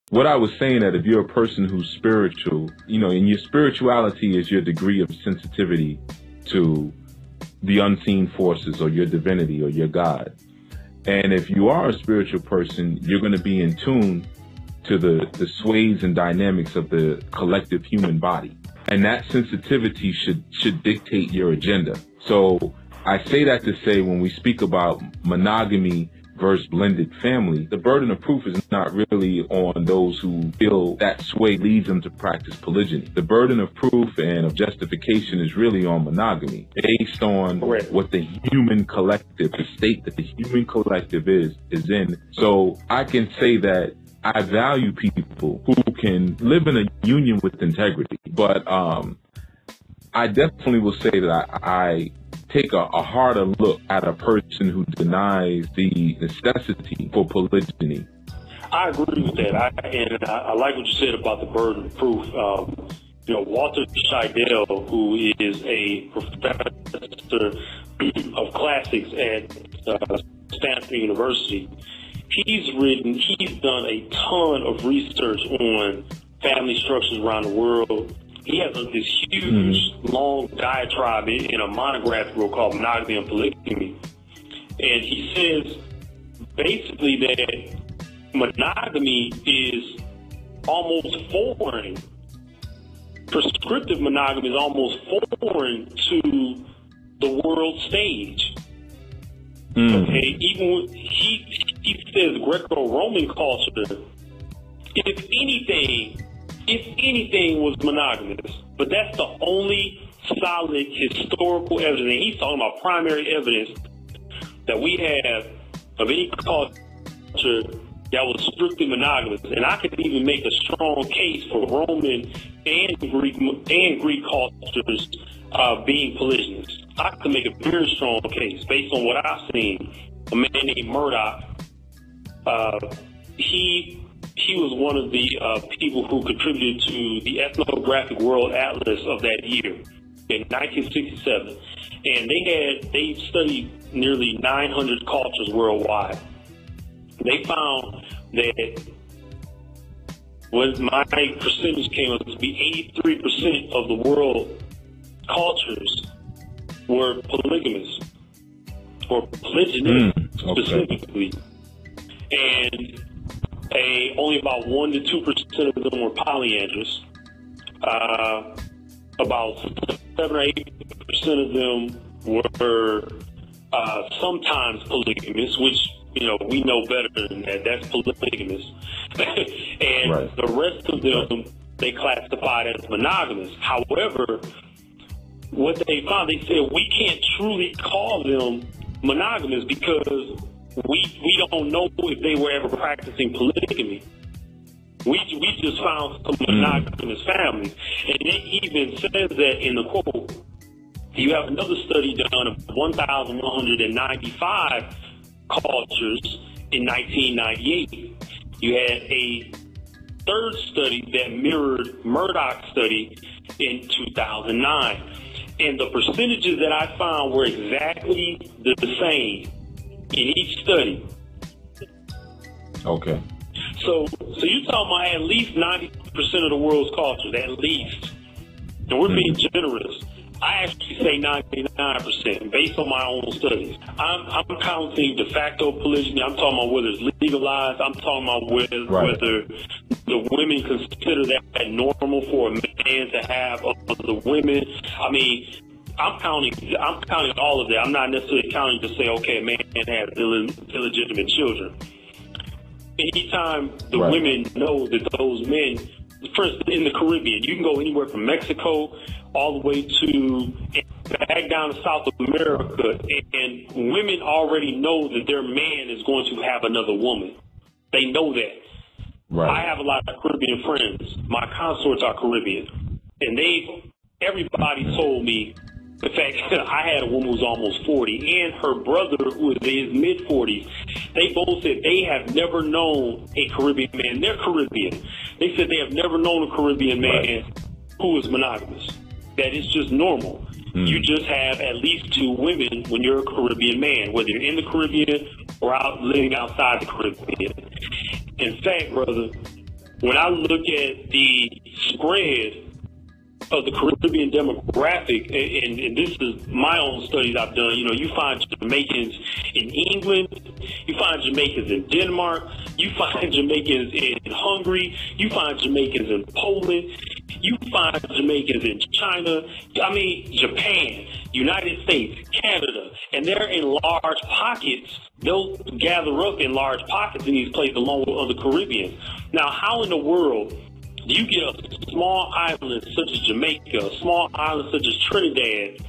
What I was saying, that if you're a person who's spiritual, you know, and your spirituality is your degree of sensitivity to the unseen forces or your divinity or your God. And if you are a spiritual person, you're going to be in tune to the sways and dynamics of the collective human body. And that sensitivity should dictate your agenda. So I say that to say, when we speak about monogamy versus blended family, the burden of proof is not really on those who feel that sway leads them to practice polygyny. The burden of proof and of justification is really on monogamy, based on what the human collective, the state that the human collective is in. So I can say that I value people who can live in a union with integrity, but I definitely will say that I take a harder look at a person who denies the necessity for polygyny. I agree with that. I like what you said about the burden of proof. You know, Walter Scheidel, who is a professor of classics at Stanford University, he's done a ton of research on family structures around the world. He has this huge, long diatribe in a monograph called Monogamy and Polygamy. And he says basically that monogamy is almost foreign. Prescriptive monogamy is almost foreign to the world stage. Okay, even when he says Greco-Roman culture, if anything was monogamous, but that's the only solid historical evidence, and he's talking about primary evidence that we have of any culture that was strictly monogamous. And I could even make a strong case for Roman and Greek cultures being polygynous. I could make a very strong case based on what I've seen. A man named Murdoch, he was one of the people who contributed to the Ethnographic World Atlas of that year in 1967. And they studied nearly 900 cultures worldwide. They found that my percentage came up to be 83% of the world cultures were polygamous or polygynous specifically. And only about 1 to 2% of them were polyandrous. About 7 or 8% of them were sometimes polygamous, which, you know, we know better than that. That's polygamous. And the rest of them, they classified as monogamous. However, what they found, they said we can't truly call them monogamous because we don't know if they were ever practicing polygamy. We just found some monogamous families. And it even says that in the quote. You have another study done of 1,195 cultures in 1998. You had a third study that mirrored Murdoch's study in 2009. And the percentages that I found were exactly the same in each study. Okay. So you're talking about at least 90% of the world's cultures, at least. And we're being generous. I actually say 99% based on my own studies. I'm counting de facto polygyny. I'm talking about whether it's legalized. I'm talking about whether the women consider that normal for a man to have other women. I mean, I'm counting all of that. I'm not necessarily counting to say, okay, a man has illegitimate children. Anytime the women know that those men, for instance, in the Caribbean, you can go anywhere from Mexico all the way to back down to South America, and women already know that their man is going to have another woman. They know that. I have a lot of Caribbean friends. My consorts are Caribbean, and everybody told me. In fact, I had a woman who was almost 40, and her brother, who was in his mid-40s. They both said they have never known a Caribbean man. They're Caribbean. They said they have never known a Caribbean man who is monogamous. That is just normal. You just have at least 2 women when you're a Caribbean man, whether you're in the Caribbean or out living outside the Caribbean. In fact, brother, when I look at the spread of the Caribbean demographic, and this is my own studies I've done, you find Jamaicans in England, you find Jamaicans in Denmark, you find Jamaicans in Hungary, you find Jamaicans in Poland, you find Jamaicans in China, Japan, United States, Canada, and they're in large pockets. They'll gather up in large pockets in these places along with other Caribbeans. Now, how in the world do you get a small island such as Jamaica, a small island such as Trinidad,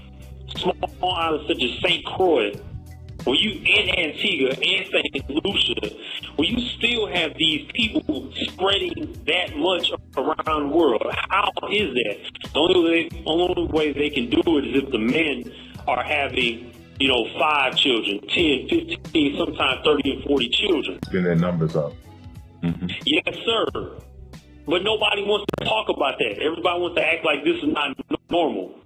small island such as St. Croix, in Antigua and St. Lucia, where you still have these people spreading that much around the world? How is that? The only way they can do it is if the men are having 5 children, 10, 15, sometimes 30 and 40 children. Bring their numbers up. Mm-hmm. Yes, sir. But nobody wants to talk about that. Everybody wants to act like this is not normal.